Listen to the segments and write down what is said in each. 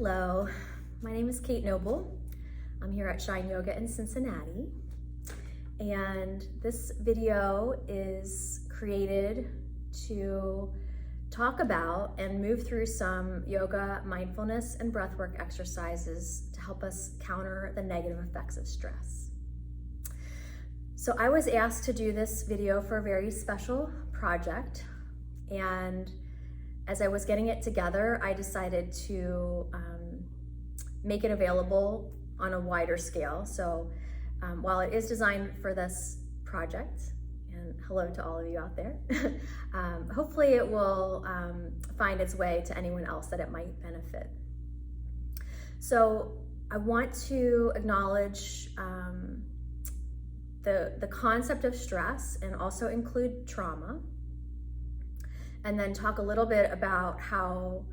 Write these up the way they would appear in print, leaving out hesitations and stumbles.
Hello, my name is Kate Noble. I'm here at Shine Yoga in Cincinnati, and this video is created to talk about and move through some yoga, mindfulness, and breathwork exercises to help us counter the negative effects of stress. So I was asked to do this video for a very special project, and as I was getting it together, I decided to make it available on a wider scale. So while it is designed for this project, and hello to all of you out there, hopefully it will find its way to anyone else that it might benefit. So I want to acknowledge the concept of stress and also include trauma, and then talk a little bit about how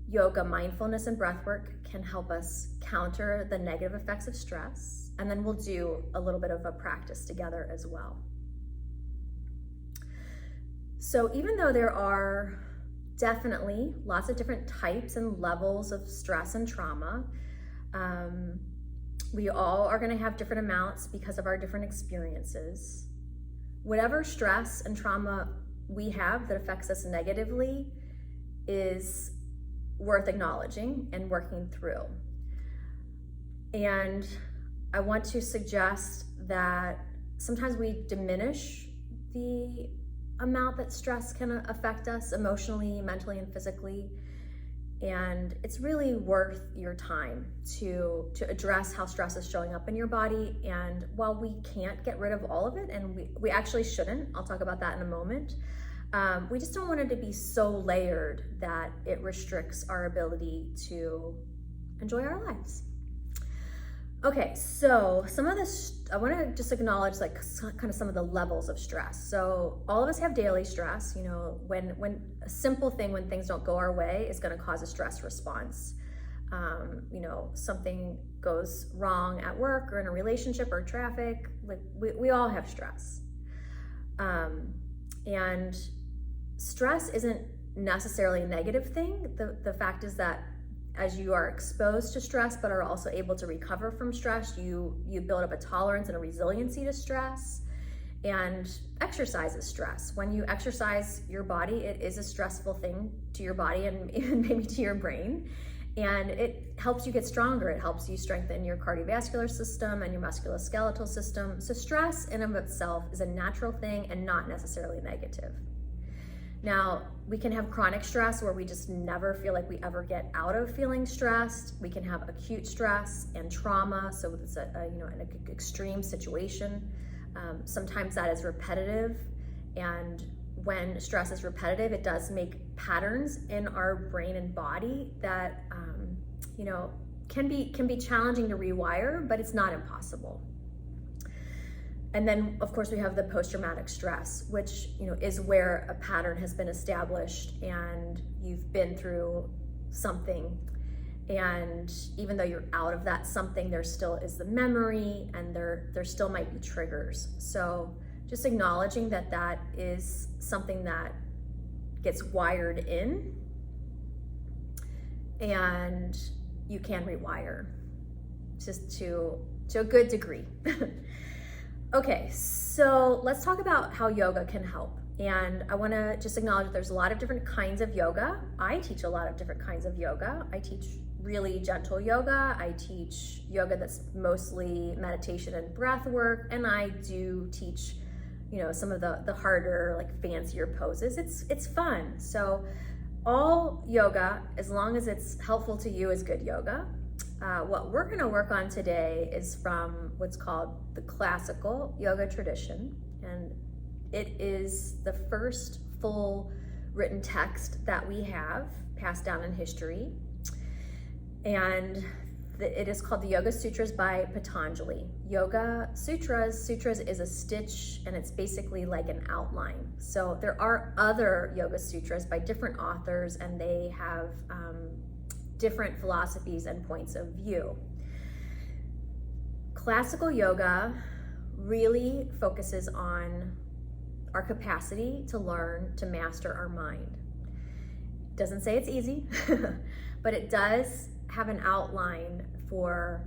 yoga, mindfulness, and breathwork can help us counter the negative effects of stress. And then we'll do a little bit of a practice together as well. So even though there are definitely lots of different types and levels of stress and trauma, we all are going to have different amounts because of our different experiences. Whatever stress and trauma we have that affects us negatively is worth acknowledging and working through. And I want to suggest that sometimes we diminish the amount that stress can affect us emotionally, mentally, and physically. And it's really worth your time to address how stress is showing up in your body. And while we can't get rid of all of it, and we actually shouldn't, I'll talk about that in a moment, we just don't want it to be so layered that it restricts our ability to enjoy our lives. Okay, so some of this, I want to just acknowledge like kind of some of the levels of stress. So all of us have daily stress. You know, when a simple thing, when things don't go our way, is going to cause a stress response. You know, something goes wrong at work or in a relationship or traffic, like we all have stress. And stress isn't necessarily a negative thing. The fact is that as you are exposed to stress but are also able to recover from stress, you build up a tolerance and a resiliency to stress. And exercise is stress. When you exercise your body, it is a stressful thing to your body and even maybe to your brain. And it helps you get stronger. It helps you strengthen your cardiovascular system and your musculoskeletal system. So stress in and of itself is a natural thing and not necessarily negative. Now, we can have chronic stress where we just never feel like we ever get out of feeling stressed. We can have acute stress and trauma, so it's an extreme situation. Sometimes that is repetitive, and when stress is repetitive, it does make patterns in our brain and body that can be challenging to rewire, but it's not impossible. And then, of course, we have the post-traumatic stress, which is where a pattern has been established and you've been through something. And even though you're out of that something, there still is the memory, and there still might be triggers. So just acknowledging that is something that gets wired in, and you can rewire just to a good degree. Okay, so let's talk about how yoga can help. And I want to just acknowledge that there's a lot of different kinds of yoga. I teach a lot of different kinds of yoga. I teach really gentle yoga. I teach yoga that's mostly meditation and breath work. And I do teach, some of the harder, like fancier poses. It's fun. So all yoga, as long as it's helpful to you, is good yoga. What we're going to work on today is from what's called the classical yoga tradition, and it is the first full written text that we have passed down in history, and it is called the Yoga Sutras by Patanjali. Yoga Sutras is a stitch, and it's basically like an outline. So there are other Yoga Sutras by different authors, and they have different philosophies and points of view. Classical yoga really focuses on our capacity to learn to master our mind. Doesn't say it's easy, but it does have an outline for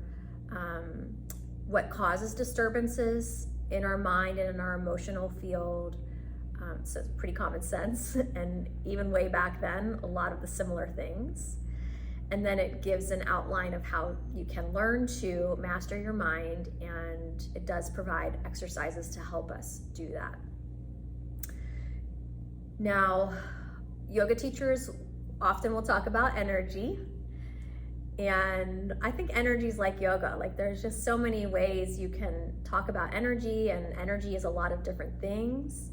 what causes disturbances in our mind and in our emotional field. So it's pretty common sense, and even way back then, a lot of the similar things. And then it gives an outline of how you can learn to master your mind, and it does provide exercises to help us do that. Now, yoga teachers often will talk about energy, and I think energy is like yoga. Like, there's just so many ways you can talk about energy, and energy is a lot of different things.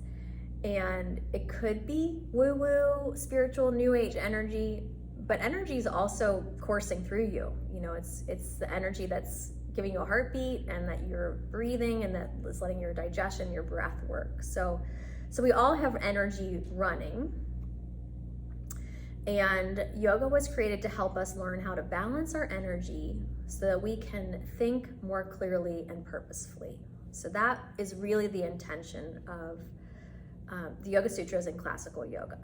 And it could be woo-woo, spiritual, new age energy, but energy is also coursing through you. You know, it's the energy that's giving you a heartbeat, and that you're breathing, and that is letting your digestion, your breath work. So we all have energy running. And yoga was created to help us learn how to balance our energy so that we can think more clearly and purposefully. So that is really the intention of the Yoga Sutras and classical yoga.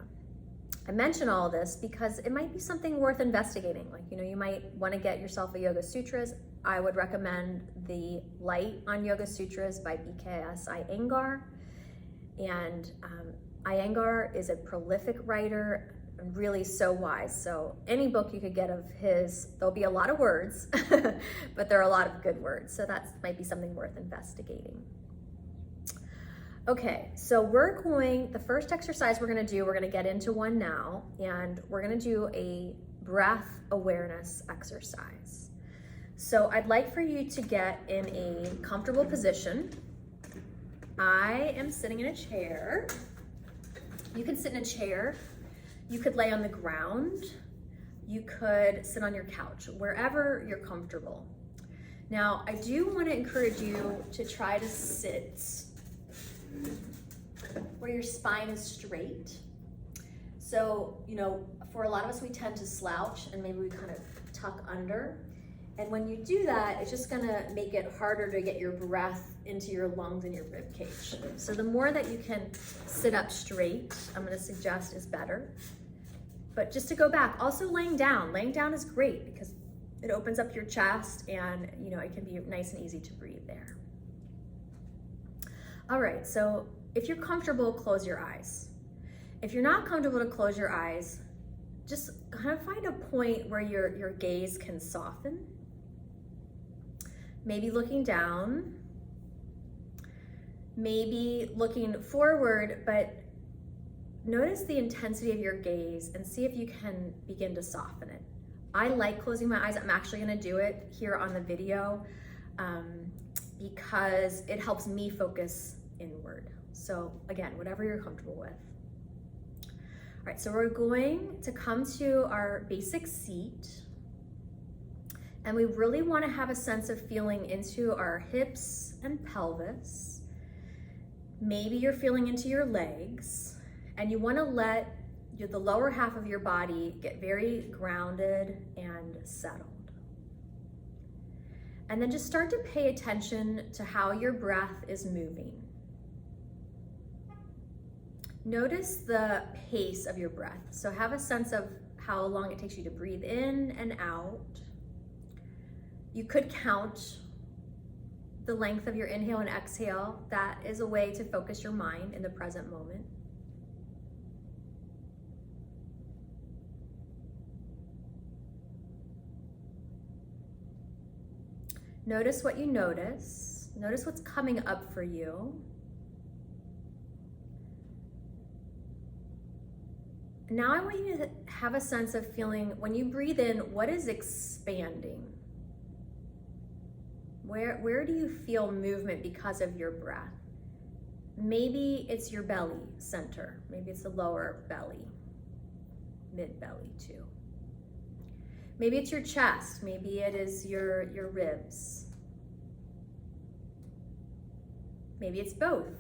I mention all this because it might be something worth investigating. Like, you know, you might want to get yourself a Yoga Sutras. I would recommend the Light on Yoga Sutras by BKS Iyengar. And Iyengar is a prolific writer, and really so wise. So any book you could get of his, there'll be a lot of words, but there are a lot of good words. So that might be something worth investigating. Okay, so the first exercise we're gonna get into one now, and we're gonna do a breath awareness exercise. So I'd like for you to get in a comfortable position. I am sitting in a chair. You can sit in a chair. You could lay on the ground. You could sit on your couch, wherever you're comfortable. Now, I do want to encourage you to try to sit where your spine is straight. So, you know, for a lot of us, we tend to slouch, and maybe we kind of tuck under. And when you do that, it's just gonna make it harder to get your breath into your lungs and your rib cage. So the more that you can sit up straight, I'm gonna suggest, is better. But just to go back, also laying down is great because it opens up your chest, and you know, it can be nice and easy to breathe there. All right, so if you're comfortable, close your eyes. If you're not comfortable to close your eyes, just kind of find a point where your gaze can soften. Maybe looking down, maybe looking forward, but notice the intensity of your gaze and see if you can begin to soften it. I like closing my eyes. I'm actually gonna do it here on the video because it helps me focus inward. So again, whatever you're comfortable with. All right, so we're going to come to our basic seat, and we really want to have a sense of feeling into our hips and pelvis. Maybe you're feeling into your legs, and you want to let the lower half of your body get very grounded and settled. And then just start to pay attention to how your breath is moving. Notice the pace of your breath. So have a sense of how long it takes you to breathe in and out. You could count the length of your inhale and exhale. That is a way to focus your mind in the present moment. Notice what you notice. Notice what's coming up for you. Now I want you to have a sense of feeling, when you breathe in, what is expanding? Where do you feel movement because of your breath? Maybe it's your belly center. Maybe it's the lower belly, mid belly too. Maybe it's your chest. Maybe it is your ribs. Maybe it's both.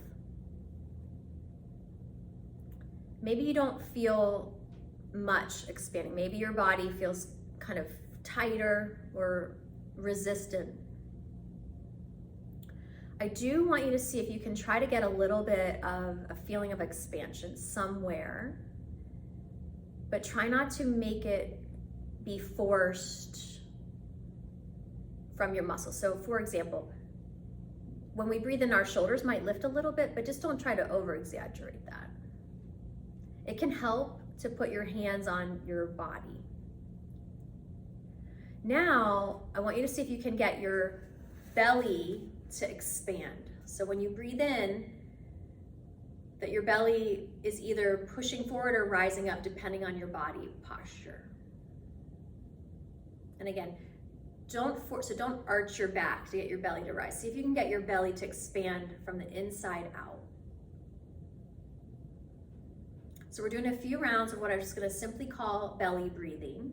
Maybe you don't feel much expanding. Maybe your body feels kind of tighter or resistant. I do want you to see if you can try to get a little bit of a feeling of expansion somewhere, but try not to make it be forced from your muscles. So for example, when we breathe in, our shoulders might lift a little bit, but just don't try to over exaggerate that. It can help to put your hands on your body. Now, I want you to see if you can get your belly to expand. So when you breathe in, that your belly is either pushing forward or rising up depending on your body posture. And again, don't arch your back to get your belly to rise. See if you can get your belly to expand from the inside out. So we're doing a few rounds of what I'm just gonna simply call belly breathing.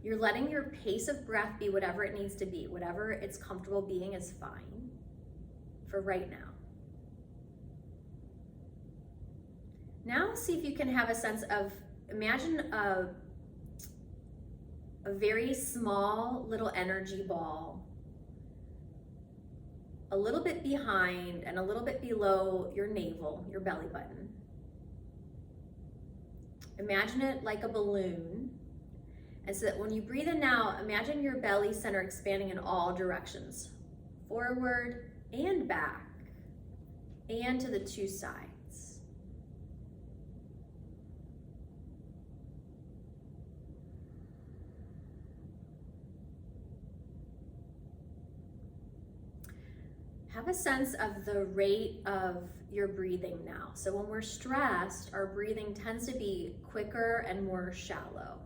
You're letting your pace of breath be whatever it needs to be. Whatever it's comfortable being is fine for right now. Now see if you can have a sense of, imagine a very small little energy ball, a little bit behind and a little bit below your navel, your belly button. Imagine it like a balloon. And so that when you breathe in now, imagine your belly center expanding in all directions, forward and back, and to the two sides. Have a sense of the rate of your breathing now. So when we're stressed, our breathing tends to be quicker and more shallow.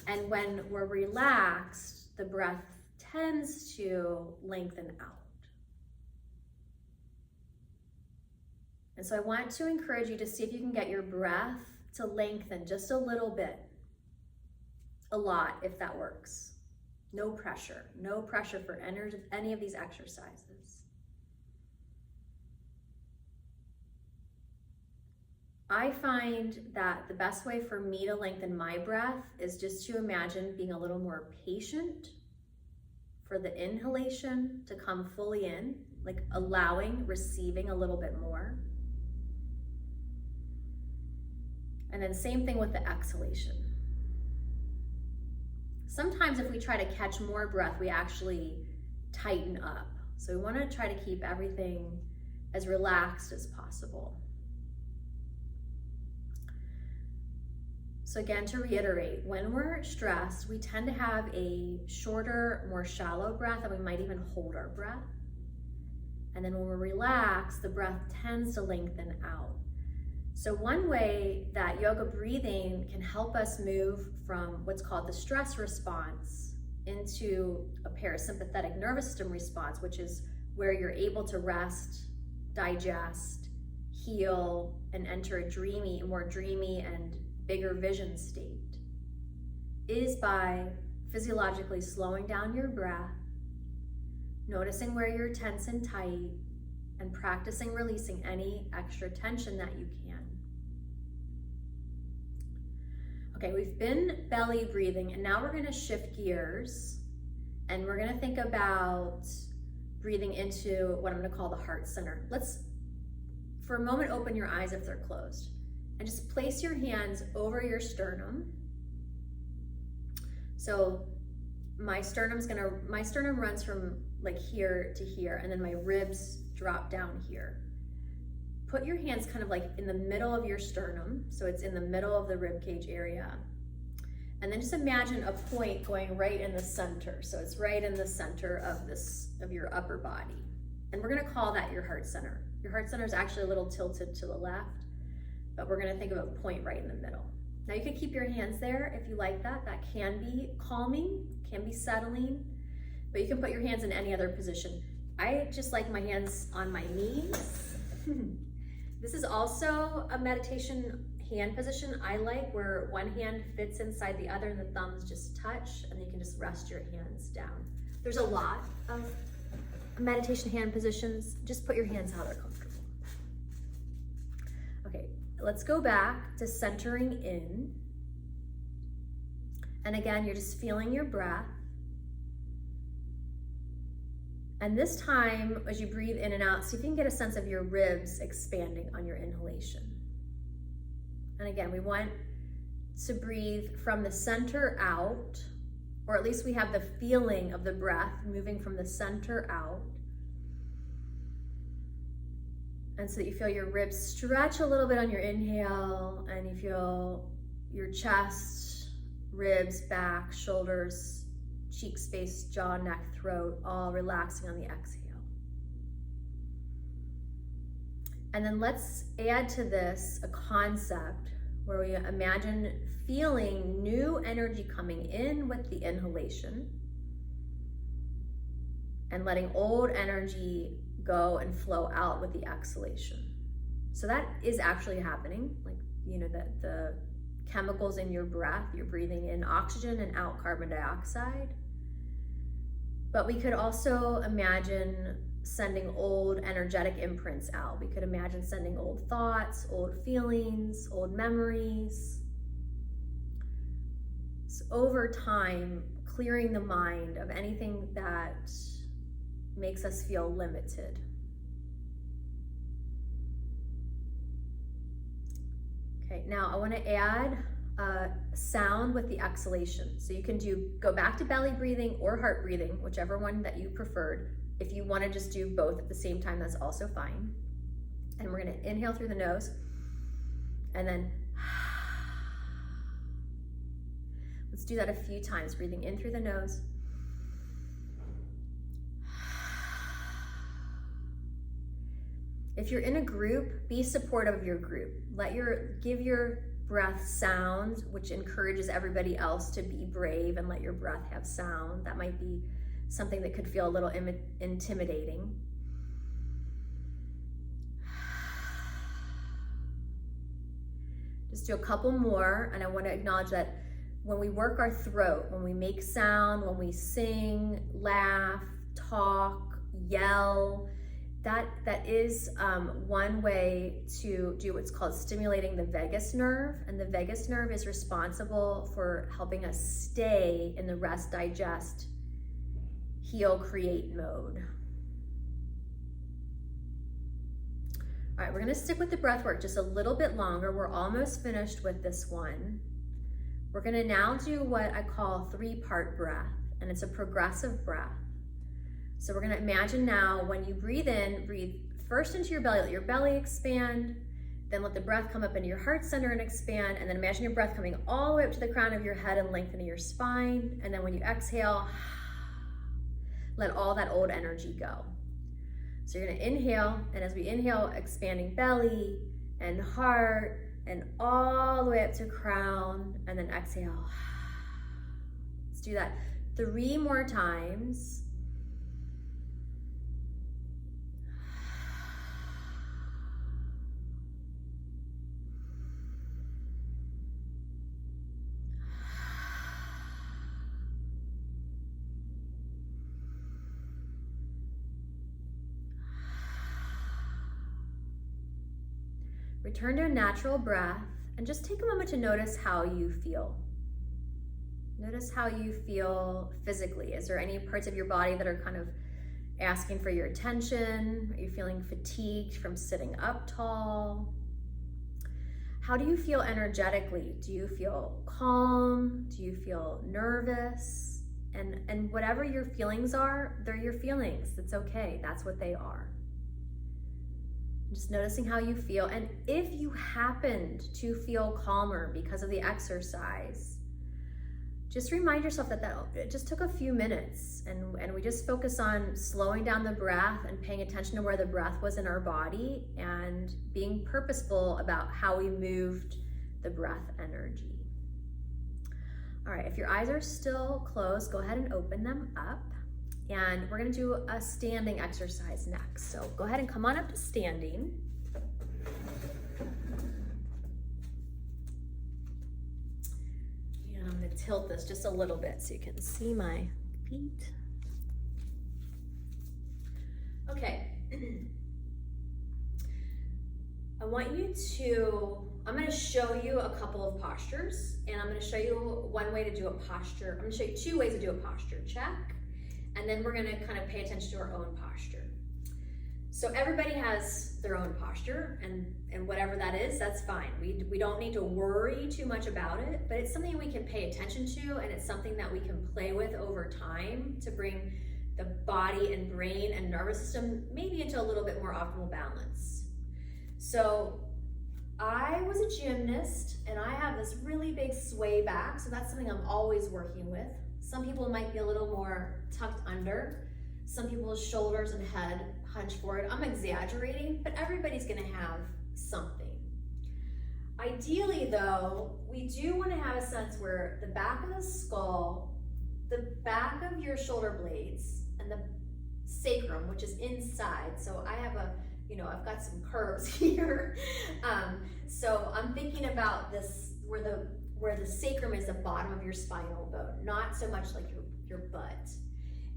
And when we're relaxed, the breath tends to lengthen out. And so I want to encourage you to see if you can get your breath to lengthen just a little bit, a lot if that works. No pressure for any of these exercises. I find that the best way for me to lengthen my breath is just to imagine being a little more patient for the inhalation to come fully in, like receiving a little bit more. And then same thing with the exhalation. Sometimes if we try to catch more breath, we actually tighten up. So we want to try to keep everything as relaxed as possible. So again, to reiterate, when we're stressed, we tend to have a shorter, more shallow breath, and we might even hold our breath. And then when we're relaxed, the breath tends to lengthen out. So one way that yoga breathing can help us move from what's called the stress response into a parasympathetic nervous system response, which is where you're able to rest, digest, heal, and enter a more dreamy and bigger vision state, is by physiologically slowing down your breath, noticing where you're tense and tight, and practicing releasing any extra tension that you can. Okay, we've been belly breathing, and now we're gonna shift gears, and we're gonna think about breathing into what I'm gonna call the heart center. Let's, for a moment, open your eyes if they're closed. And just place your hands over your sternum. So my sternum runs from like here to here, and then my ribs drop down here. Put your hands kind of like in the middle of your sternum, so it's in the middle of the rib cage area. And then just imagine a point going right in the center. So it's right in the center of your upper body. And we're gonna call that your heart center. Your heart center is actually a little tilted to the left, but we're gonna think of a point right in the middle. Now you can keep your hands there if you like that. That can be calming, can be settling, but you can put your hands in any other position. I just like my hands on my knees. This is also a meditation hand position I like, where one hand fits inside the other and the thumbs just touch, and you can just rest your hands down. There's a lot of meditation hand positions. Just put your hands how they're comfortable. Okay. Let's go back to centering in. And again, you're just feeling your breath. And this time, as you breathe in and out, see if you can get a sense of your ribs expanding on your inhalation. And again, we want to breathe from the center out, or at least we have the feeling of the breath moving from the center out. And so that you feel your ribs stretch a little bit on your inhale, and you feel your chest, ribs, back, shoulders, cheek space, jaw, neck, throat, all relaxing on the exhale. And then let's add to this a concept where we imagine feeling new energy coming in with the inhalation and letting old energy go and flow out with the exhalation. So that is actually happening. Like, you know, the chemicals in your breath, you're breathing in oxygen and out carbon dioxide. But we could also imagine sending old energetic imprints out. We could imagine sending old thoughts, old feelings, old memories. So over time, clearing the mind of anything that makes us feel limited. Okay, now I want to add sound with the exhalation. So you can go back to belly breathing or heart breathing, whichever one that you preferred. If you want to just do both at the same time, that's also fine. And we're going to inhale through the nose and then let's do that a few times, breathing in through the nose. If you're in a group, be supportive of your group. Give your breath sounds, which encourages everybody else to be brave, and let your breath have sound. That might be something that could feel a little intimidating. Just do a couple more, and I want to acknowledge that when we work our throat, when we make sound, when we sing, laugh, talk, yell, that is one way to do what's called stimulating the vagus nerve. And the vagus nerve is responsible for helping us stay in the rest, digest, heal, create mode. All right, we're gonna stick with the breath work just a little bit longer. We're almost finished with this one. We're gonna now do what I call 3-part breath, and it's a progressive breath. So we're gonna imagine now when you breathe in, breathe first into your belly, let your belly expand, then let the breath come up into your heart center and expand, and then imagine your breath coming all the way up to the crown of your head and lengthening your spine. And then when you exhale, let all that old energy go. So you're gonna inhale, and as we inhale, expanding belly and heart and all the way up to crown, and then exhale. Let's do that 3 more times. Return to a natural breath and just take a moment to notice how you feel. Notice how you feel physically. Is there any parts of your body that are kind of asking for your attention? Are you feeling fatigued from sitting up tall? How do you feel energetically? Do you feel calm? Do you feel nervous? And whatever your feelings are, they're your feelings. It's okay. That's what they are. Just noticing how you feel. And if you happened to feel calmer because of the exercise, just remind yourself that it just took a few minutes, and we just focus on slowing down the breath and paying attention to where the breath was in our body and being purposeful about how we moved the breath energy. All right, if your eyes are still closed, go ahead and open them up. And we're gonna do a standing exercise next. So go ahead and come on up to standing. And I'm gonna tilt this just a little bit so you can see my feet. Okay. I'm gonna show you a couple of postures, and I'm gonna show you one way to do a posture. I'm gonna show you 2 ways to do a posture check. And then we're gonna kind of pay attention to our own posture. So everybody has their own posture, and whatever that is, that's fine. We don't need to worry too much about it, but it's something we can pay attention to, and it's something that we can play with over time to bring the body and brain and nervous system maybe into a little bit more optimal balance. So I was a gymnast, and I have this really big sway back, so that's something I'm always working with. Some people might be a little more tucked under. Some people's shoulders and head hunch forward. I'm exaggerating, but everybody's gonna have something. Ideally though, we do wanna have a sense where the back of the skull, the back of your shoulder blades, and the sacrum, which is inside. So I have I've got some curves here. So I'm thinking about this, where the sacrum is the bottom of your spinal bone, not so much like your butt.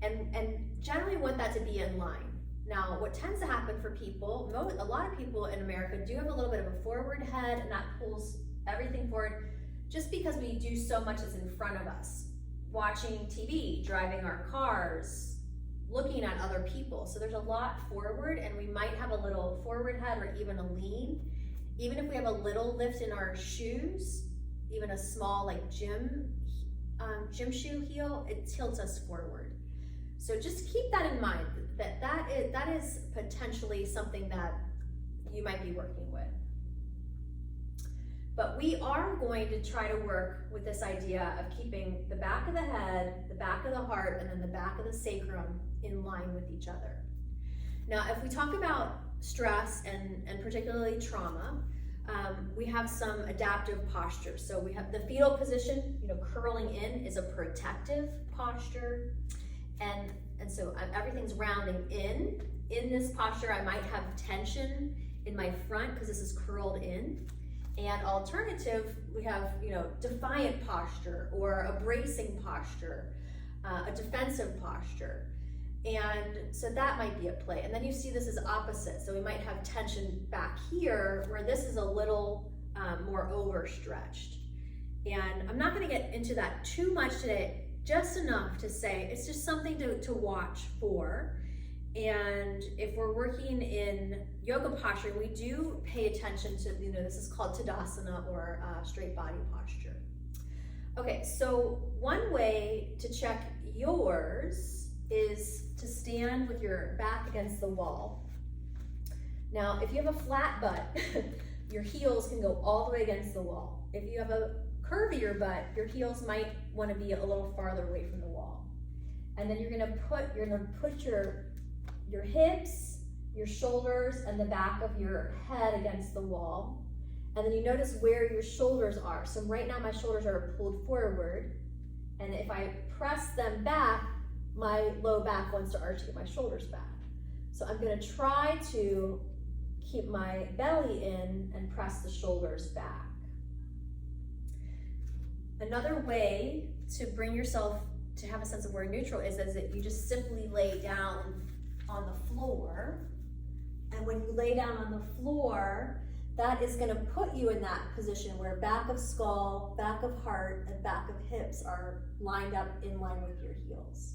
And generally want that to be in line. Now, what tends to happen for people, a lot of people in America do have a little bit of a forward head, and that pulls everything forward just because we do so much that's in front of us. Watching TV, driving our cars, looking at other people. So there's a lot forward, and we might have a little forward head or even a lean. Even if we have a little lift in our shoes, even a small like gym shoe heel, it tilts us forward. So just keep that in mind, that is potentially something that you might be working with. But we are going to try to work with this idea of keeping the back of the head, the back of the heart, and then the back of the sacrum in line with each other. Now, if we talk about stress and particularly trauma, we have some adaptive postures. So we have the fetal position, curling in is a protective posture. And so everything's rounding in. In this posture, I might have tension in my front because this is curled in. And alternative, we have, defiant posture or a bracing posture, a defensive posture. And so that might be at play. And then you see this is opposite. So we might have tension back here where this is a little more overstretched. And I'm not gonna get into that too much today, just enough to say it's just something to watch for. And if we're working in yoga posture, we do pay attention to, this is called Tadasana or straight body posture. Okay, so one way to check yours is to stand with your back against the wall. Now, if you have a flat butt, your heels can go all the way against the wall. If you have a curvier butt, your heels might want to be a little farther away from the wall. And then you're gonna put your hips, your shoulders, and the back of your head against the wall. And then you notice where your shoulders are. So right now my shoulders are pulled forward. And if I press them back, my low back wants to arch to get my shoulders back. So I'm gonna try to keep my belly in and press the shoulders back. Another way to bring yourself to have a sense of where neutral is that you just simply lay down on the floor. And when you lay down on the floor, that is gonna put you in that position where back of skull, back of heart, and back of hips are lined up in line with your heels.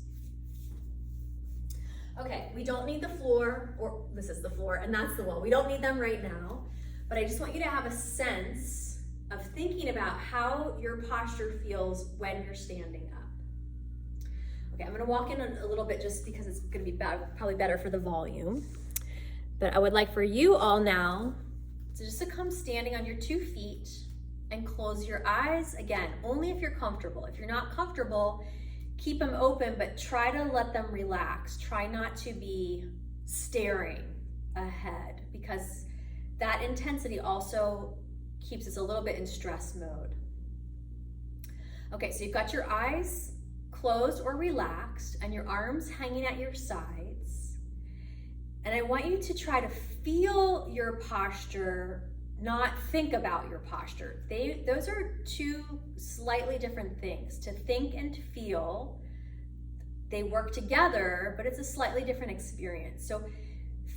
Okay, we don't need the floor, or this is the floor, and that's the wall. We don't need them right now, but I just want you to have a sense of thinking about how your posture feels when you're standing up. Okay, I'm gonna walk in a little bit just because it's gonna be probably better for the volume. But I would like for you all now to just to come standing on your 2 feet and close your eyes. Again, only if you're comfortable. If you're not comfortable, keep them open, but try to let them relax. Try not to be staring ahead because that intensity also keeps us a little bit in stress mode. Okay, so you've got your eyes closed or relaxed and your arms hanging at your sides. And I want you to try to feel your posture, not think about your posture. Those are 2 slightly different things. To think and to feel, they work together, but it's a slightly different experience. So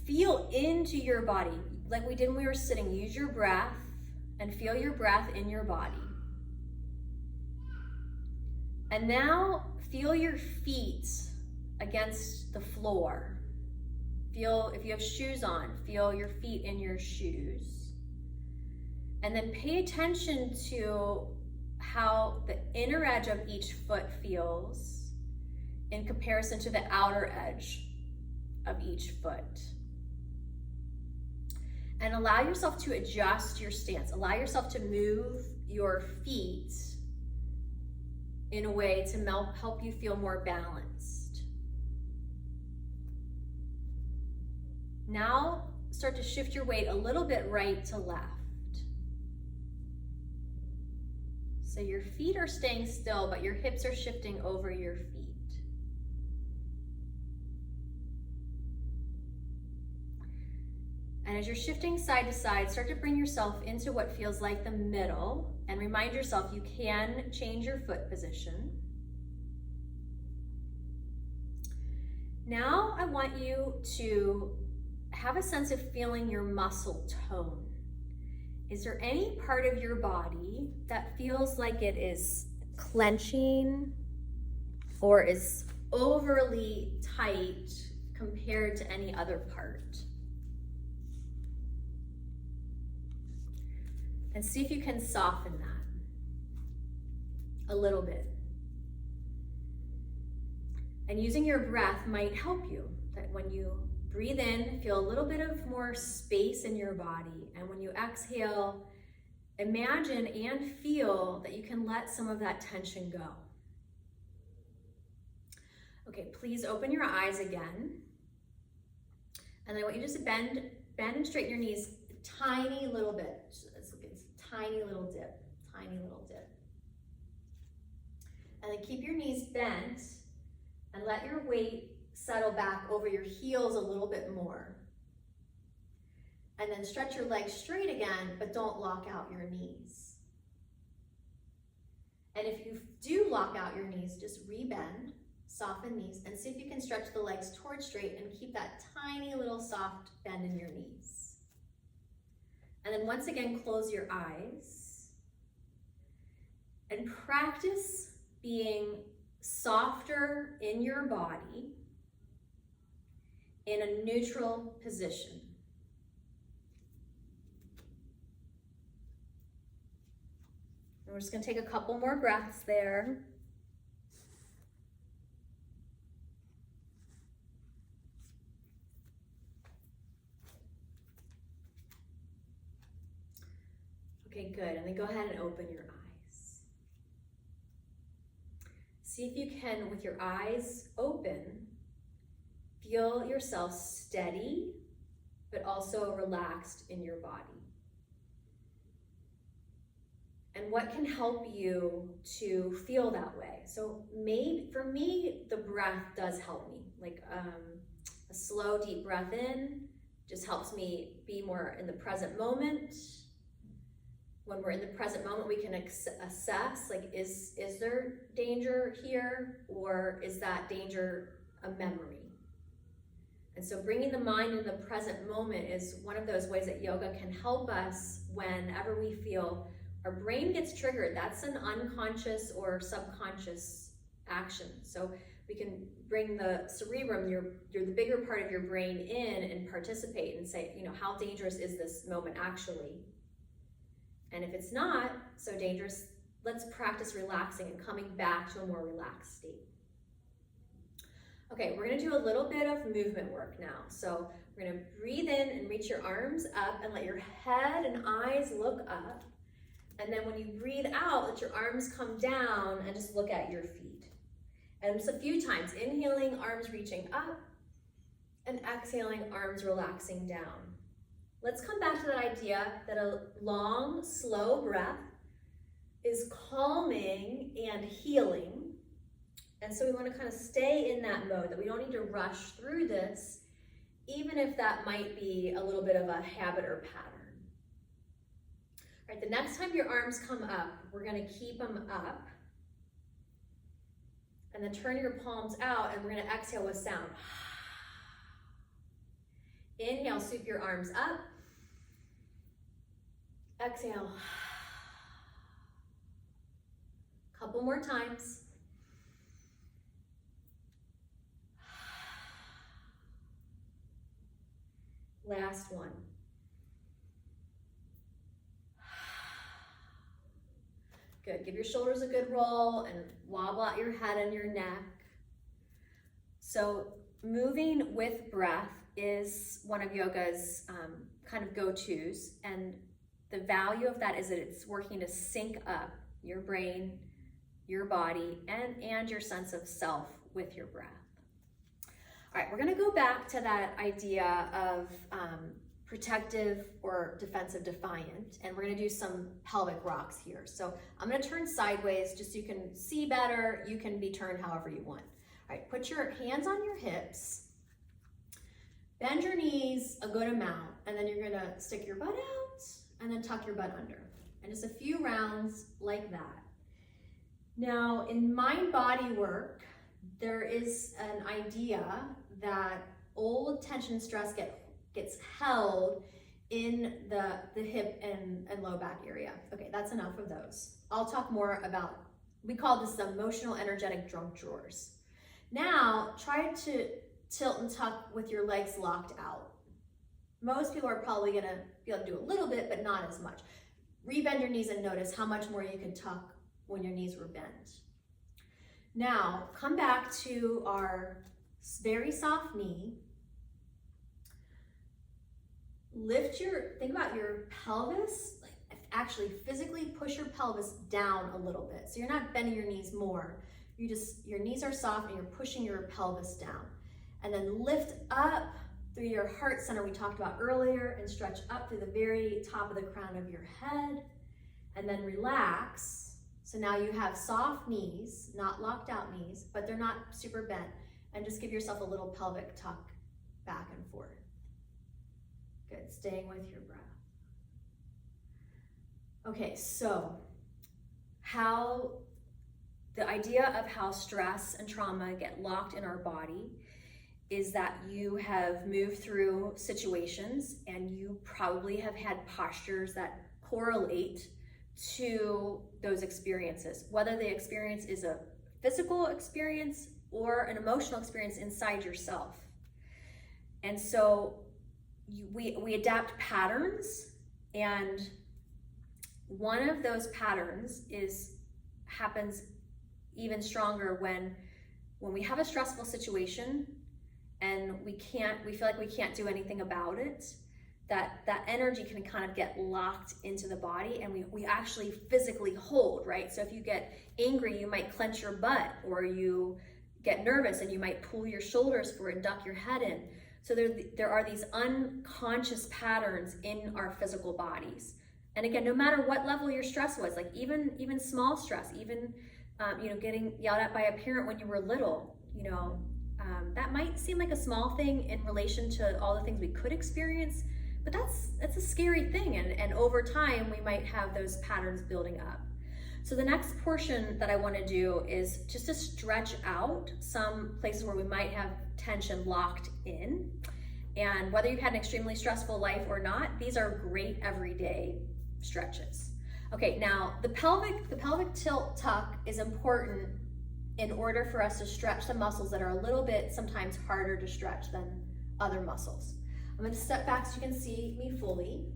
feel into your body, like we did when we were sitting. Use your breath and feel your breath in your body. And now feel your feet against the floor. Feel, if you have shoes on, feel your feet in your shoes. And then pay attention to how the inner edge of each foot feels in comparison to the outer edge of each foot. And allow yourself to adjust your stance. Allow yourself to move your feet in a way to help you feel more balanced. Now start to shift your weight a little bit right to left. So your feet are staying still, but your hips are shifting over your feet. And as you're shifting side to side, start to bring yourself into what feels like the middle, and remind yourself you can change your foot position. Now I want you to have a sense of feeling your muscle tone. Is there any part of your body that feels like it is clenching or is overly tight compared to any other part? And see if you can soften that a little bit. And using your breath might help you, that when you breathe in, feel a little bit of more space in your body. And when you exhale, imagine and feel that you can let some of that tension go. Okay, please open your eyes again. And I want you just to bend and straighten your knees a tiny little bit. It's tiny little dip, tiny little dip. And then keep your knees bent and let your weight settle back over your heels a little bit more. And then stretch your legs straight again, but don't lock out your knees. And if you do lock out your knees, just rebend, soften knees, and see if you can stretch the legs towards straight and keep that tiny little soft bend in your knees. And then once again, close your eyes and practice being softer in your body in a neutral position. And we're just going to take a couple more breaths there. Okay, good. And then go ahead and open your eyes. See if you can, with your eyes open, feel yourself steady, but also relaxed in your body. And what can help you to feel that way? So maybe, for me, the breath does help me. Like a slow, deep breath in just helps me be more in the present moment. When we're in the present moment, we can assess, like, is there danger here, or is that danger a memory? And so bringing the mind in the present moment is one of those ways that yoga can help us whenever we feel our brain gets triggered. That's an unconscious or subconscious action. So we can bring the cerebrum, you're the bigger part of your brain, in and participate and say, you know, how dangerous is this moment actually? And if it's not so dangerous, let's practice relaxing and coming back to a more relaxed state. Okay, we're gonna do a little bit of movement work now. So we're gonna breathe in and reach your arms up and let your head and eyes look up. And then when you breathe out, let your arms come down and just look at your feet. And just a few times, inhaling, arms reaching up, and exhaling, arms relaxing down. Let's come back to that idea that a long, slow breath is calming and healing. And so we want to kind of stay in that mode, that we don't need to rush through this, even if that might be a little bit of a habit or pattern. All right, the next time your arms come up, we're going to keep them up. And then turn your palms out, and we're going to exhale with sound. Inhale, sweep your arms up. Exhale. Couple more times. Last one. Good. Give your shoulders a good roll and wobble out your head and your neck. So moving with breath is one of yoga's kind of go-tos, and the value of that is that it's working to sync up your brain, your body, and your sense of self with your breath. All right, we're gonna go back to that idea of protective or defensive defiant, and we're gonna do some pelvic rocks here. So I'm gonna turn sideways just so you can see better. You can be turned however you want. All right, put your hands on your hips, bend your knees a good amount, and then you're gonna stick your butt out and then tuck your butt under. And just a few rounds like that. Now, in mind body work, there is an idea that old tension stress gets held in the hip and low back area. Okay, that's enough of those. I'll talk more about, we call this the emotional energetic junk drawers. Now, try to tilt and tuck with your legs locked out. Most people are probably gonna be able to do a little bit, but not as much. Rebend your knees and notice how much more you can tuck when your knees were bent. Now, come back to our very soft knee. Think about your pelvis, like actually physically push your pelvis down a little bit. So you're not bending your knees more. Your knees are soft and you're pushing your pelvis down. And then lift up through your heart center we talked about earlier and stretch up through the very top of the crown of your head. And then relax. So now you have soft knees, not locked out knees, but they're not super bent. And just give yourself a little pelvic tuck back and forth. Good, staying with your breath. Okay, so the idea of how stress and trauma get locked in our body is that you have moved through situations and you probably have had postures that correlate to those experiences, whether the experience is a physical experience or an emotional experience inside yourself. And so we adapt patterns, and one of those patterns happens even stronger when we have a stressful situation and we feel like we can't do anything about it. That energy can kind of get locked into the body, and we actually physically hold, right? So if you get angry, you might clench your butt, or you get nervous and you might pull your shoulders forward and duck your head in. So there are these unconscious patterns in our physical bodies. And again, no matter what level your stress was, like even small stress, even getting yelled at by a parent when you were little, that might seem like a small thing in relation to all the things we could experience, but that's a scary thing. And over time, we might have those patterns building up. So the next portion that I want to do is just to stretch out some places where we might have tension locked in. And whether you've had an extremely stressful life or not, these are great everyday stretches. Okay, now the pelvic tilt tuck is important in order for us to stretch the muscles that are a little bit sometimes harder to stretch than other muscles. I'm going to step back so you can see me fully.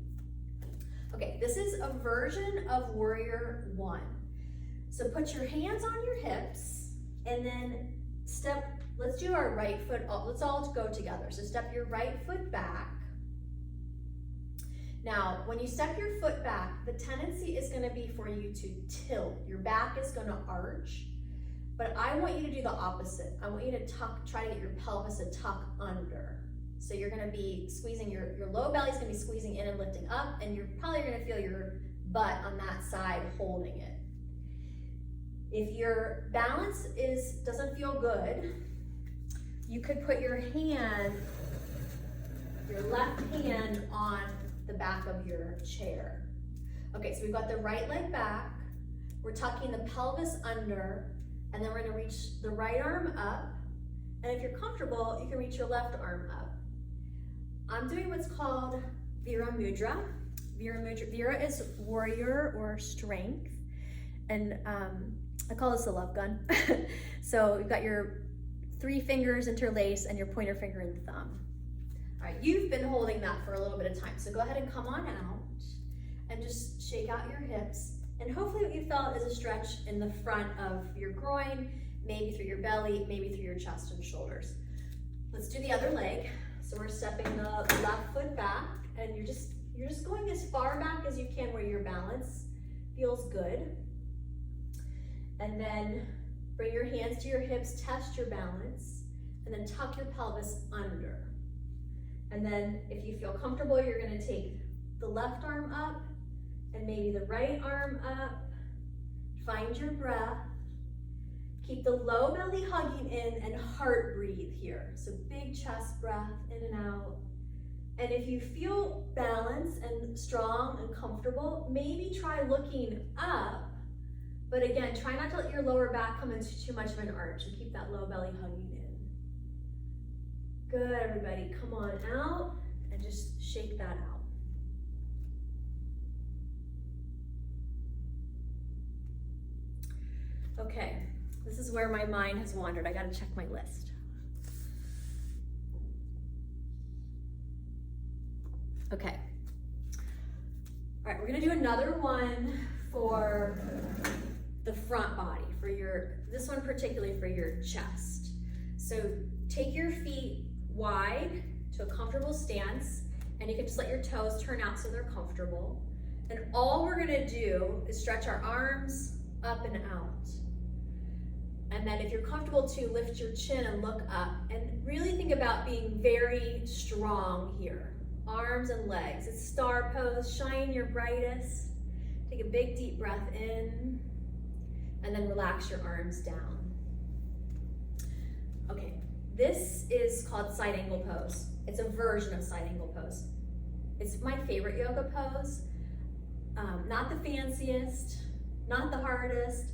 Okay, this is a version of Warrior One. So put your hands on your hips and then let's do our right foot, let's all go together. So step your right foot back. Now, when you step your foot back, the tendency is going to be for you to tilt. Your back is going to arch, but I want you to do the opposite. I want you to try to get your pelvis to tuck under. So you're going to be squeezing, your low belly is going to be squeezing in and lifting up, and you're probably going to feel your butt on that side holding it. If your balance doesn't feel good, you could put your left hand on the back of your chair. Okay, so we've got the right leg back, we're tucking the pelvis under, and then we're going to reach the right arm up, and if you're comfortable, you can reach your left arm up. I'm doing what's called Vira Mudra. Vira is warrior or strength, and I call this a love gun. So you've got your 3 fingers interlaced and your pointer finger and thumb. All right, you've been holding that for a little bit of time, so go ahead and come on out and just shake out your hips. And hopefully what you felt is a stretch in the front of your groin, maybe through your belly, maybe through your chest and shoulders. Let's do the other leg. So we're stepping the left foot back, and you're just going as far back as you can where your balance feels good. And then bring your hands to your hips, test your balance, and then tuck your pelvis under. And then if you feel comfortable, you're gonna take the left arm up and maybe the right arm up. Find your breath. Keep the low belly hugging in and heart breathe here. So big chest breath in and out. And if you feel balanced and strong and comfortable, maybe try looking up. But again, try not to let your lower back come into too much of an arch and keep that low belly hugging in. Good, everybody. Come on out and just shake that out. Okay, this is where my mind has wandered. I gotta check my list. Okay. All right, we're gonna do another one for the front body, for this one particularly for your chest. So take your feet wide to a comfortable stance, and you can just let your toes turn out so they're comfortable. And all we're gonna do is stretch our arms up and out. And then if you're comfortable to lift your chin and look up, and really think about being very strong here. Arms and legs. It's star pose. Shine your brightest. Take a big deep breath in, and then relax your arms down. Okay, this is called side angle pose. It's a version of side angle pose. It's my favorite yoga pose. Not the fanciest, not the hardest,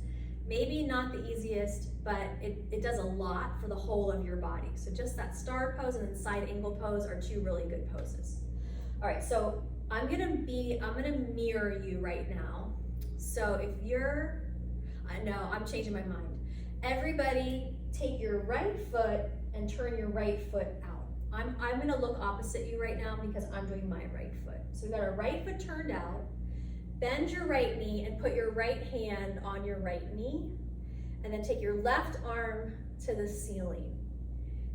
maybe not the easiest, but it does a lot for the whole of your body. So just that star pose and then side angle pose are two really good poses. All right, so I'm gonna mirror you right now. So if I'm changing my mind. Everybody take your right foot and turn your right foot out. I'm gonna look opposite you right now because I'm doing my right foot. So we got our right foot turned out. Bend your right knee and put your right hand on your right knee. And then take your left arm to the ceiling.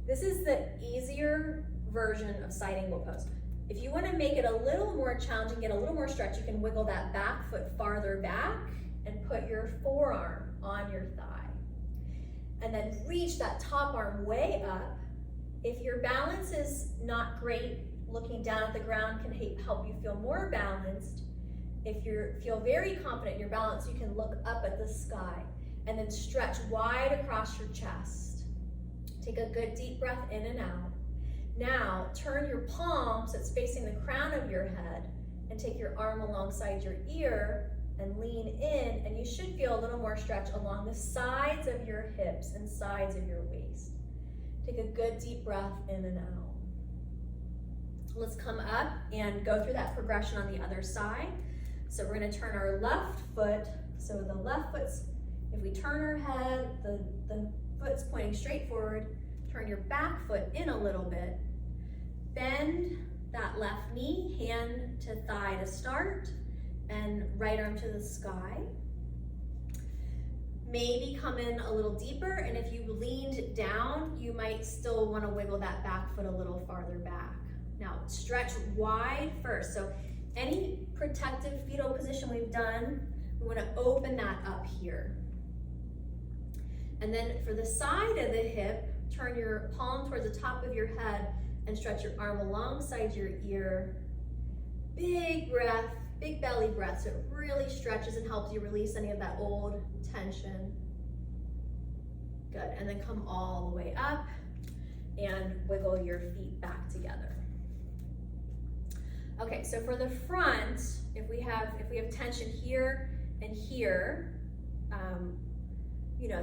This is the easier version of side angle pose. If you want to make it a little more challenging, get a little more stretch, you can wiggle that back foot farther back and put your forearm on your thigh. And then reach that top arm way up. If your balance is not great, looking down at the ground can help you feel more balanced. If you feel very confident in your balance, you can look up at the sky and then stretch wide across your chest. Take a good deep breath in and out. Now, turn your palm so it's facing the crown of your head and take your arm alongside your ear and lean in, and you should feel a little more stretch along the sides of your hips and sides of your waist. Take a good deep breath in and out. Let's come up and go through that progression on the other side. So we're gonna turn our left foot, so the left foot's, if we turn our head, the foot's pointing straight forward, turn your back foot in a little bit, bend that left knee, hand to thigh to start, and right arm to the sky. Maybe come in a little deeper, and if you leaned down, you might still want to wiggle that back foot a little farther back. Now stretch wide first. So any protective fetal position we've done, we want to open that up here. And then for the side of the hip, turn your palm towards the top of your head and stretch your arm alongside your ear. Big breath, big belly breath, so it really stretches and helps you release any of that old tension. Good, and then come all the way up and wiggle your feet back together. Okay, so for the front, if we have tension here and here,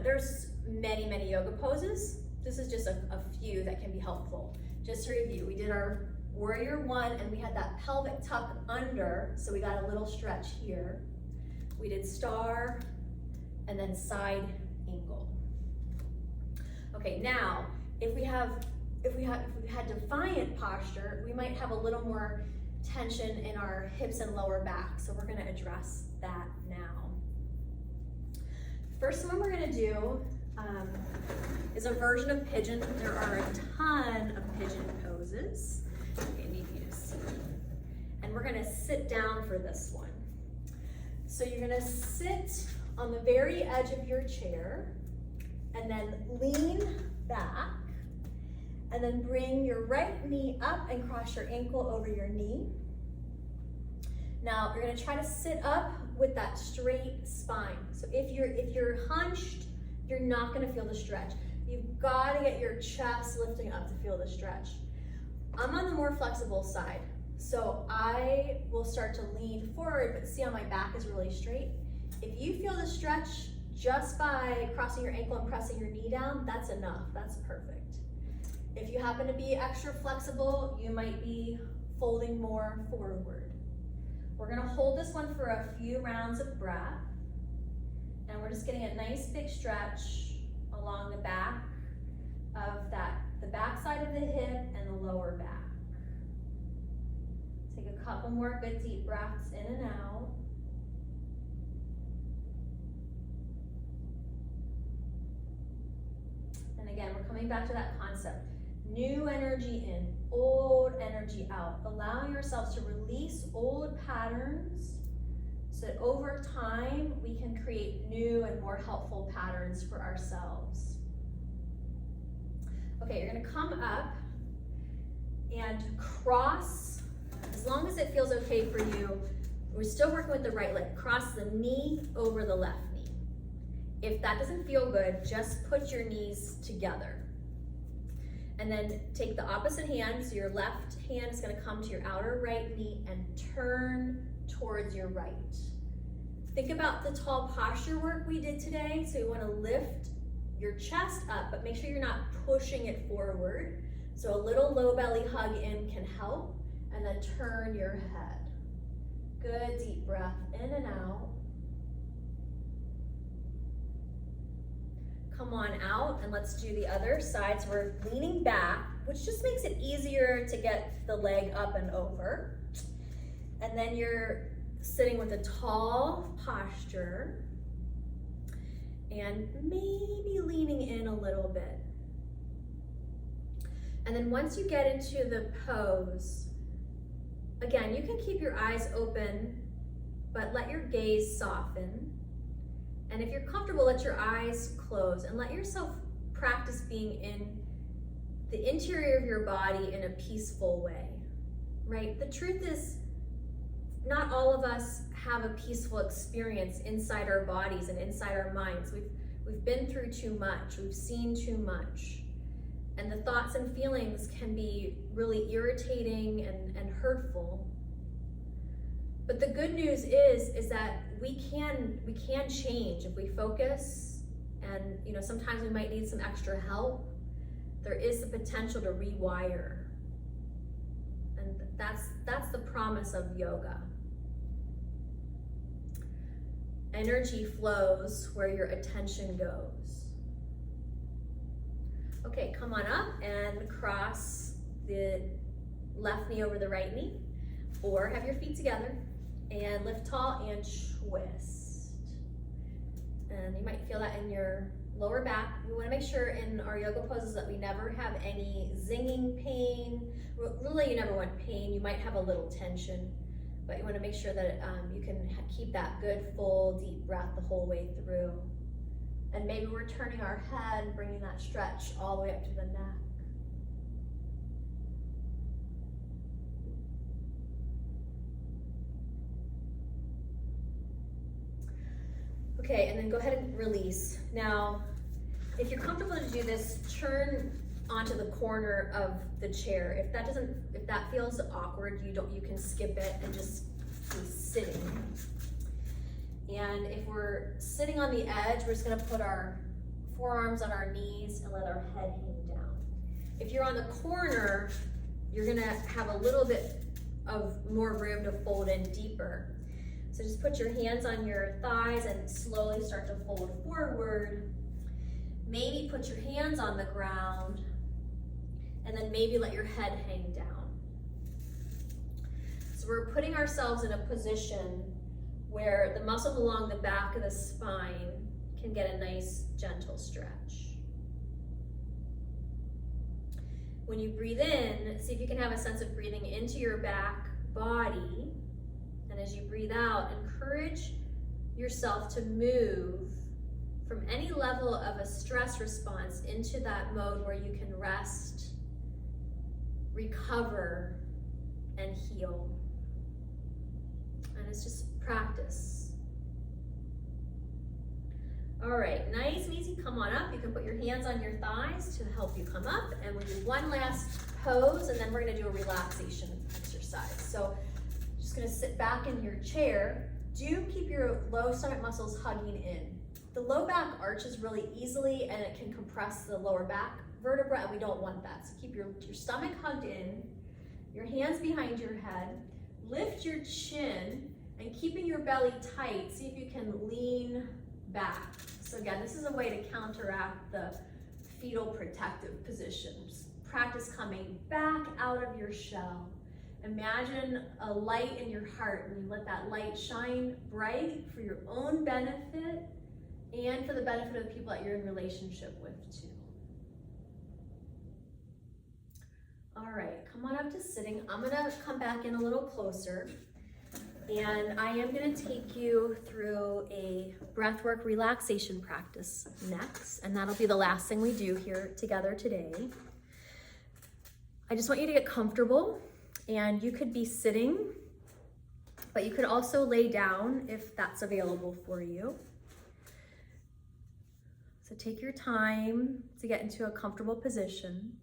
there's many yoga poses. This is just a few that can be helpful. Just to review, we did our warrior one and we had that pelvic tuck under, so we got a little stretch here. We did star and then side angle. Okay, now if we have if we had defiant posture, we might have a little more tension in our hips and lower back. So we're gonna address that now. First one we're gonna do is a version of pigeon. There are a ton of pigeon poses. Okay, I need you to see. And we're gonna sit down for this one. So you're gonna sit on the very edge of your chair and then lean back and then bring your right knee up and cross your ankle over your knee. Now you're gonna try to sit up with that straight spine. So if you're hunched, you're not gonna feel the stretch. You've gotta get your chest lifting up to feel the stretch. I'm on the more flexible side. So I will start to lean forward, but see how my back is really straight? If you feel the stretch just by crossing your ankle and pressing your knee down, that's enough, that's perfect. If you happen to be extra flexible, you might be folding more forward. We're gonna hold this one for a few rounds of breath, and we're just getting a nice big stretch along the back of the back side of the hip and the lower back. Take a couple more good deep breaths in and out. And again, we're coming back to that concept. New energy in, old energy out. Allowing ourselves to release old patterns so that over time we can create new and more helpful patterns for ourselves. Okay, you're gonna come up and cross, as long as it feels okay for you. We're still working with the right leg. Cross the knee over the left knee. If that doesn't feel good, just put your knees together. And then take the opposite hand, so your left hand is gonna come to your outer right knee and turn towards your right. Think about the tall posture work we did today. So you wanna lift your chest up, but make sure you're not pushing it forward. So a little low belly hug in can help, and then turn your head. Good deep breath in and out. Come on out, and let's do the other side. So we're leaning back, which just makes it easier to get the leg up and over. And then you're sitting with a tall posture and maybe leaning in a little bit. And then once you get into the pose, again, you can keep your eyes open, but let your gaze soften. And if you're comfortable, let your eyes close and let yourself practice being in the interior of your body in a peaceful way, right? The truth is, not all of us have a peaceful experience inside our bodies and inside our minds. We've been through too much, we've seen too much. And the thoughts and feelings can be really irritating and hurtful. But the good news is that we can change if we focus, and sometimes we might need some extra help. There is the potential to rewire. And that's the promise of yoga. Energy flows where your attention goes. Okay, come on up and cross the left knee over the right knee, or have your feet together and lift tall and twist. And you might feel that in your lower back. We want to make sure in our yoga poses that we never have any zinging pain. Really, you never want pain. You might have a little tension, but you want to make sure that you can keep that good, full, deep breath the whole way through. And maybe we're turning our head, bringing that stretch all the way up to the neck. Okay, and then go ahead and release. Now, if you're comfortable to do this, turn onto the corner of the chair. If that feels awkward, you can skip it and just be sitting. And if we're sitting on the edge, we're just gonna put our forearms on our knees and let our head hang down. If you're on the corner, you're gonna have a little bit of more room to fold in deeper. So just put your hands on your thighs and slowly start to fold forward. Maybe put your hands on the ground and then maybe let your head hang down. So we're putting ourselves in a position where the muscles along the back of the spine can get a nice gentle stretch. When you breathe in, see if you can have a sense of breathing into your back body. And as you breathe out, encourage yourself to move from any level of a stress response into that mode where you can rest, recover, and heal. And it's just practice. All right, nice and easy, come on up. You can put your hands on your thighs to help you come up, and we'll do one last pose, and then we're gonna do a relaxation exercise. So just gonna sit back in your chair. Do keep your low stomach muscles hugging in. The low back arches really easily, and it can compress the lower back vertebra, and we don't want that. So keep your stomach hugged in, your hands behind your head, lift your chin, and keeping your belly tight, see if you can lean back. So again, this is a way to counteract the fetal protective position. Just practice coming back out of your shell. Imagine a light in your heart, and you let that light shine bright for your own benefit and for the benefit of the people that you're in relationship with too. All right, come on up to sitting. I'm gonna come back in a little closer, and I am gonna take you through a breathwork relaxation practice next, and that'll be the last thing we do here together today. I just want you to get comfortable, and you could be sitting, but you could also lay down if that's available for you. So take your time to get into a comfortable position.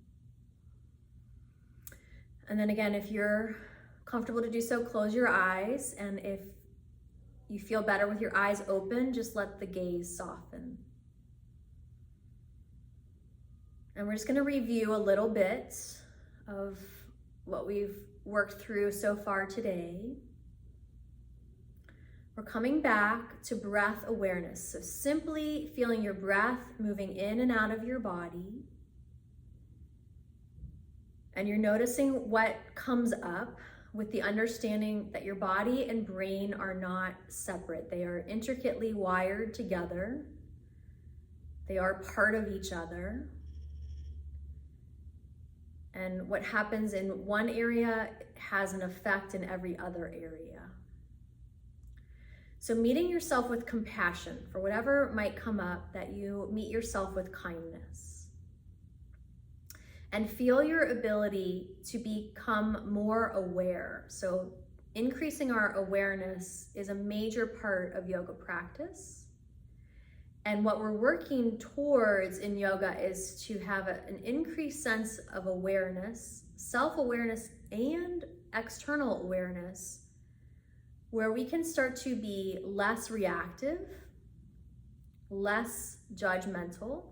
And then again, if you're comfortable to do so, close your eyes. And if you feel better with your eyes open, just let the gaze soften. And we're just gonna review a little bit of what we've worked through so far today. We're coming back to breath awareness. So simply feeling your breath moving in and out of your body. And you're noticing what comes up with the understanding that your body and brain are not separate. They are intricately wired together. They are part of each other. And what happens in one area has an effect in every other area. So meeting yourself with compassion for whatever might come up, that you meet yourself with kindness. And feel your ability to become more aware. So increasing our awareness is a major part of yoga practice. And what we're working towards in yoga is to have an increased sense of awareness, self-awareness and external awareness, where we can start to be less reactive, less judgmental,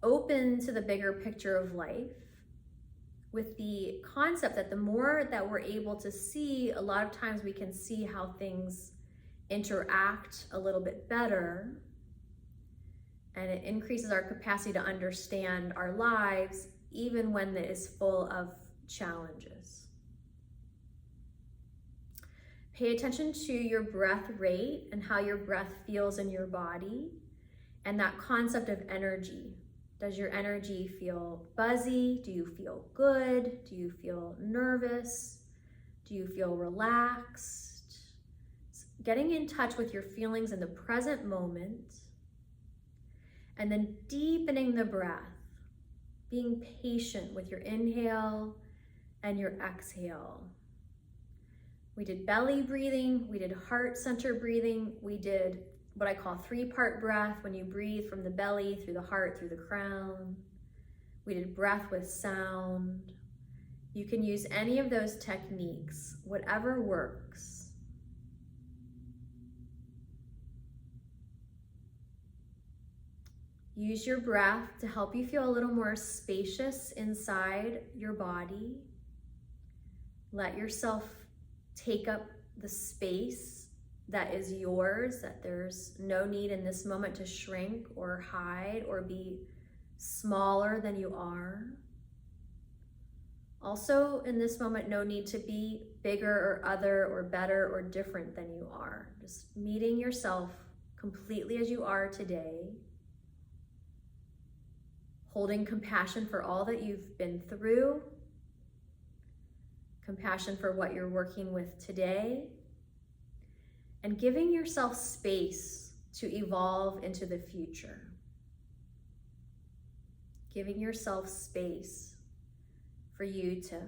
open to the bigger picture of life, with the concept that the more that we're able to see, a lot of times we can see how things interact a little bit better, and it increases our capacity to understand our lives even when it is full of challenges. Pay attention to your breath rate and how your breath feels in your body, and that concept of energy. Does your energy feel buzzy? Do you feel good? Do you feel nervous? Do you feel relaxed? Getting in touch with your feelings in the present moment, and then deepening the breath, being patient with your inhale and your exhale. We did belly breathing, we did heart center breathing, we did what I call 3-part breath, when you breathe from the belly, through the heart, through the crown. We did breath with sound. You can use any of those techniques, whatever works. Use your breath to help you feel a little more spacious inside your body. Let yourself take up the space that is yours, that there's no need in this moment to shrink or hide or be smaller than you are. Also, in this moment, no need to be bigger or other or better or different than you are. Just meeting yourself completely as you are today, holding compassion for all that you've been through, compassion for what you're working with today, and giving yourself space to evolve into the future. Giving yourself space for you to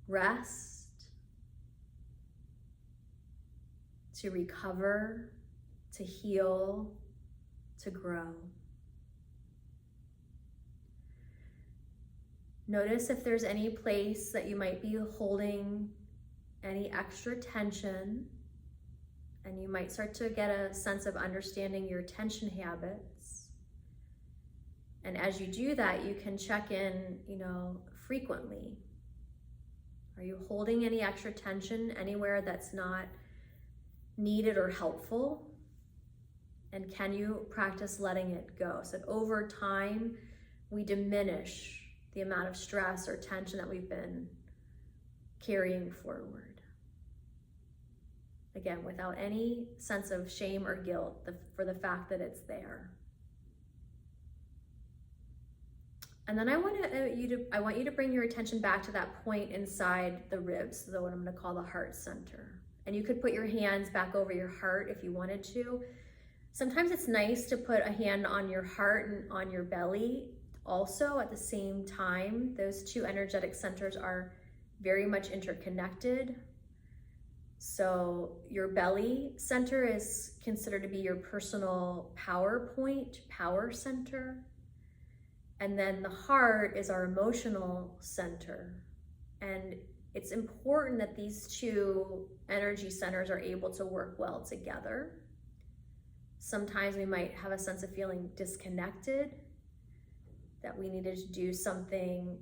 rest, to recover, to heal, to grow. Notice if there's any place that you might be holding any extra tension, and you might start to get a sense of understanding your tension habits. And as you do that, you can check in, frequently. Are you holding any extra tension anywhere that's not needed or helpful? And can you practice letting it go? So that over time, we diminish the amount of stress or tension that we've been carrying forward. Again, without any sense of shame or guilt for the fact that it's there. And then I want you to bring your attention back to that point inside the ribs, so what I'm going to call the heart center. And you could put your hands back over your heart if you wanted to. Sometimes it's nice to put a hand on your heart and on your belly also at the same time. Those two energetic centers are very much interconnected. So your belly center is considered to be your personal power point, power center. And then the heart is our emotional center. And it's important that these two energy centers are able to work well together. Sometimes we might have a sense of feeling disconnected, that we needed to do something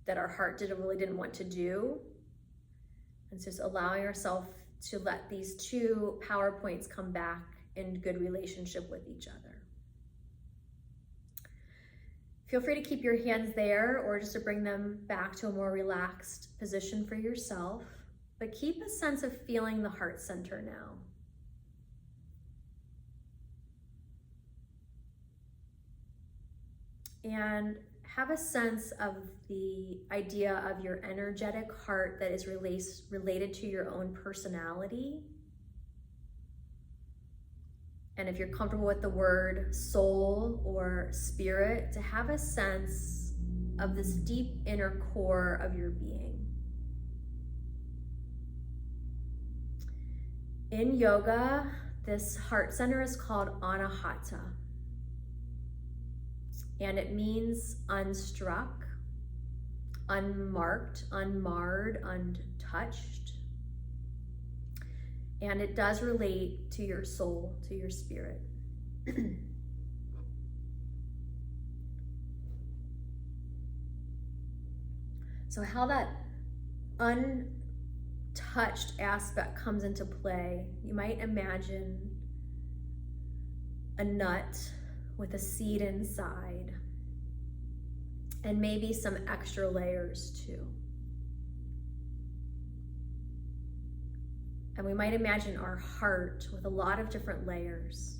that our heart really didn't want to do. And so just allowing yourself to let these two power points come back in good relationship with each other. Feel free to keep your hands there or just to bring them back to a more relaxed position for yourself, but keep a sense of feeling the heart center now. And have a sense of the idea of your energetic heart that is related to your own personality. And if you're comfortable with the word soul or spirit, to have a sense of this deep inner core of your being. In yoga, this heart center is called Anahata. And it means unstruck, unmarked, unmarred, untouched. And it does relate to your soul, to your spirit. So how that untouched aspect comes into play, you might imagine a nut with a seed inside, and maybe some extra layers too. And we might imagine our heart with a lot of different layers,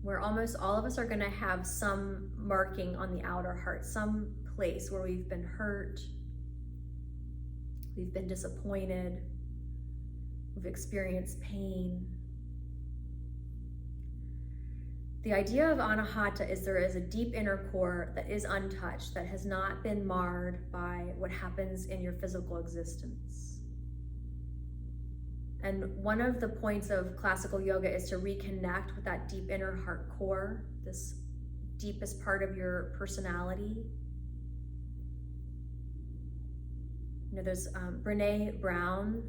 where almost all of us are going to have some marking on the outer heart, some place where we've been hurt, we've been disappointed, we've experienced pain. The idea of Anahata is there is a deep inner core that is untouched, that has not been marred by what happens in your physical existence. And one of the points of classical yoga is to reconnect with that deep inner heart core, this deepest part of your personality. There's Brené Brown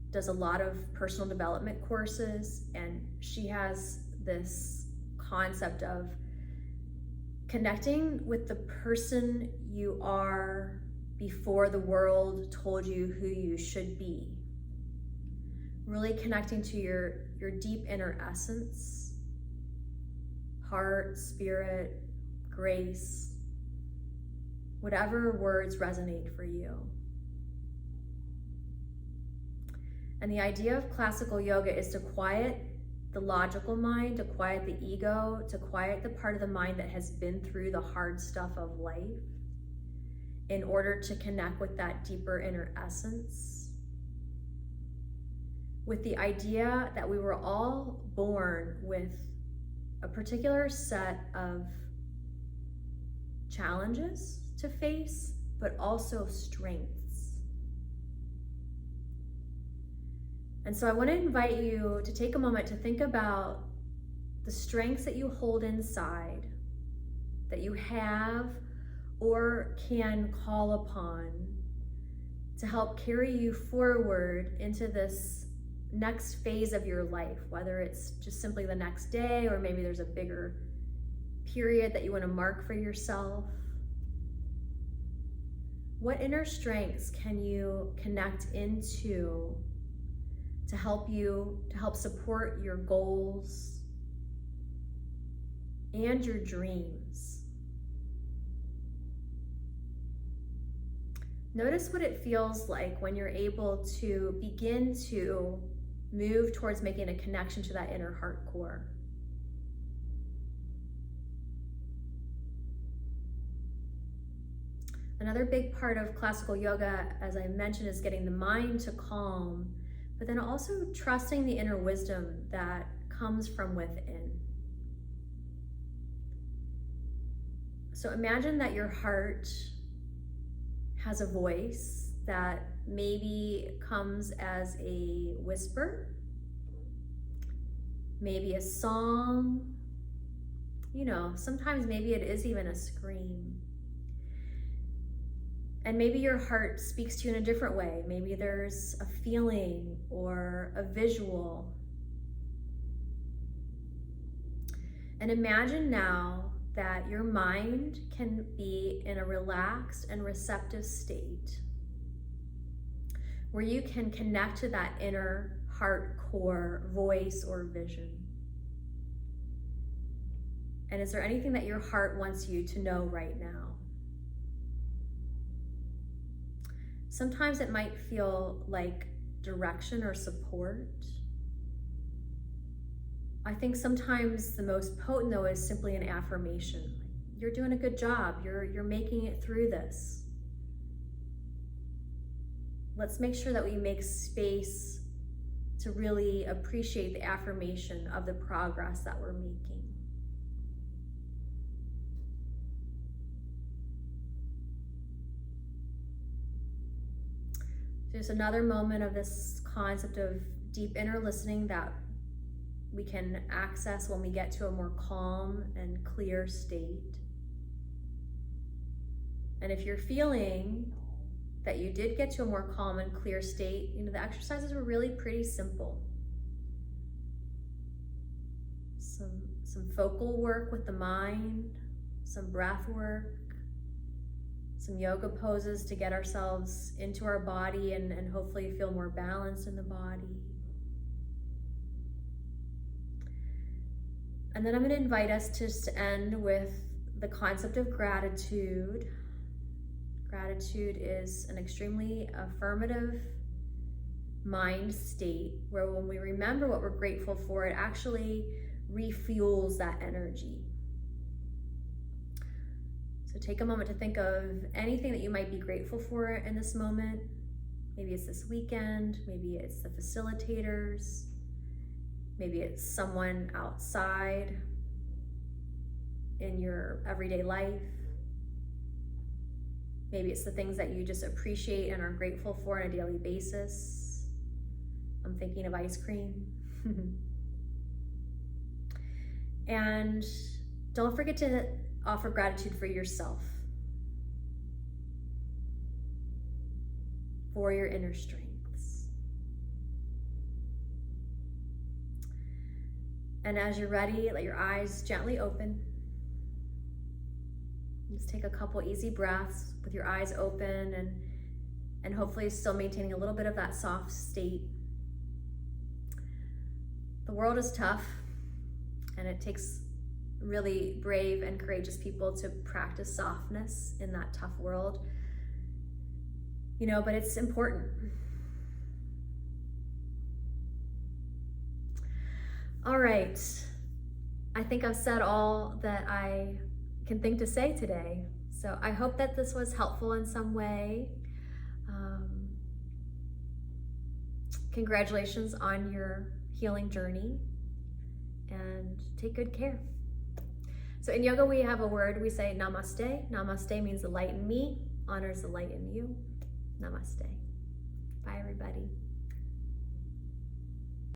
does a lot of personal development courses, and she has this concept of connecting with the person you are before the world told you who you should be. Really connecting to your deep inner essence, heart, spirit, grace, whatever words resonate for you. And the idea of classical yoga is to quiet the logical mind, to quiet the ego, to quiet the part of the mind that has been through the hard stuff of life in order to connect with that deeper inner essence. With the idea that we were all born with a particular set of challenges to face, but also strengths. And so I want to invite you to take a moment to think about the strengths that you hold inside, that you have or can call upon to help carry you forward into this next phase of your life, whether it's just simply the next day, or maybe there's a bigger period that you want to mark for yourself. What inner strengths can you connect into to help support your goals and your dreams? Notice what it feels like when you're able to begin to move towards making a connection to that inner heart core. Another big part of classical yoga, as I mentioned, is getting the mind to calm, but then also trusting the inner wisdom that comes from within. So imagine that your heart has a voice that maybe comes as a whisper, maybe a song, sometimes maybe it is even a scream. And maybe your heart speaks to you in a different way. Maybe there's a feeling or a visual. And imagine now that your mind can be in a relaxed and receptive state where you can connect to that inner heart core voice or vision. And is there anything that your heart wants you to know right now? Sometimes it might feel like direction or support. I think sometimes the most potent, though, is simply an affirmation. You're doing a good job. You're making it through this. Let's make sure that we make space to really appreciate the affirmation of the progress that we're making. There's another moment of this concept of deep inner listening that we can access when we get to a more calm and clear state. And if you're feeling that you did get to a more calm and clear state, the exercises were really pretty simple. Some focal work with the mind, some breath work, some yoga poses to get ourselves into our body and hopefully feel more balanced in the body. And then I'm going to invite us to end with the concept of gratitude. Gratitude is an extremely affirmative mind state where when we remember what we're grateful for, it actually refuels that energy. So take a moment to think of anything that you might be grateful for in this moment. Maybe it's this weekend, maybe it's the facilitators, maybe it's someone outside in your everyday life. Maybe it's the things that you just appreciate and are grateful for on a daily basis. I'm thinking of ice cream. And don't forget to offer gratitude for yourself, for your inner strengths. And as you're ready, let your eyes gently open. Just take a couple easy breaths with your eyes open and hopefully still maintaining a little bit of that soft state. The world is tough and it takes really brave and courageous people to practice softness in that tough world. You know, but it's important. All right. I think I've said all that I can think to say today. So I hope that this was helpful in some way. Congratulations on your healing journey, and take good care. So in yoga, we have a word, we say namaste. Namaste means the light in me honors the light in you. Namaste. Bye, everybody.